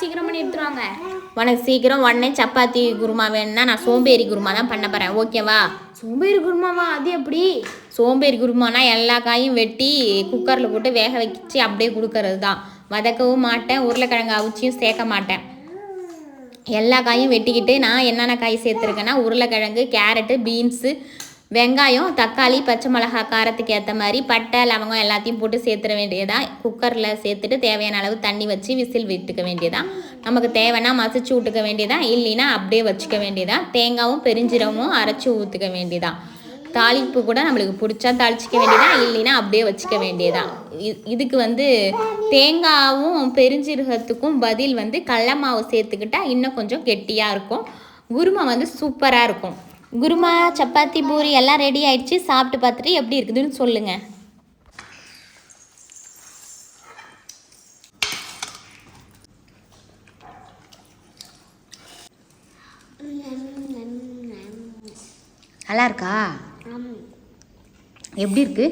சீக்கிரம் பண்ணி எடுத்துருவாங்க. உனக்கு சீக்கிரம் உடனே சப்பாத்தி குருமா வேணும்னா நான் சோம்பேறி குருமா தான் பண்ண போகிறேன், ஓகேவா? சோம்பேறி குருமாவா? அது எப்படி? சோம்பேறி குருமானா எல்லா காயும் வெட்டி குக்கரில் போட்டு வேக வச்சு அப்படியே கொடுக்கறது தான். வதக்கவும் மாட்டேன், உருளைக்கிழங்கு அவிச்சியும் சேர்க்க மாட்டேன். எல்லா காயும் வெட்டிக்கிட்டு நான் என்னென்ன காய் சேர்த்துருக்கேன்னா உருளைக்கிழங்கு, கேரட்டு, பீன்ஸு, வெங்காயம், தக்காளி, பச்சை மிளகா, காரத்துக்கு ஏற்ற மாதிரி பட்டை, லவங்கம் எல்லாத்தையும் போட்டு சேர்த்துட வேண்டியதான். குக்கரில் சேர்த்துட்டு தேவையான அளவு தண்ணி வச்சு விசில் விட்டுக்க வேண்டியதான். நமக்கு தேவைன்னா மசிச்சு விட்டுக்க வேண்டியதான், இல்லைன்னா அப்படியே வச்சுக்க வேண்டியதான். தேங்காயும் பெருஞ்சீரகமும் அரைச்சி ஊற்றுக்க வேண்டியதான். தாளிப்பு கூட நம்மளுக்கு பிடிச்சா தாளிச்சிக்க வேண்டியதான், இல்லைன்னா அப்படியே வச்சுக்க வேண்டியதான். இதுக்கு தேங்காயும் பெருஞ்சீரகத்துக்கும் பதில் கடல மாவு சேர்த்துக்கிட்டா இன்னும் கொஞ்சம் கெட்டியாக இருக்கும். குருமா சூப்பராக இருக்கும். குருமா, சப்பாத்தி, பூரி எல்லாம் ரெடி ஆயிடுச்சு. சாப்பிட்டு பார்த்துட்டு எப்படி இருக்குதுன்னு சொல்லுங்கள். நல்லா இருக்கா? எப்படி இருக்கு?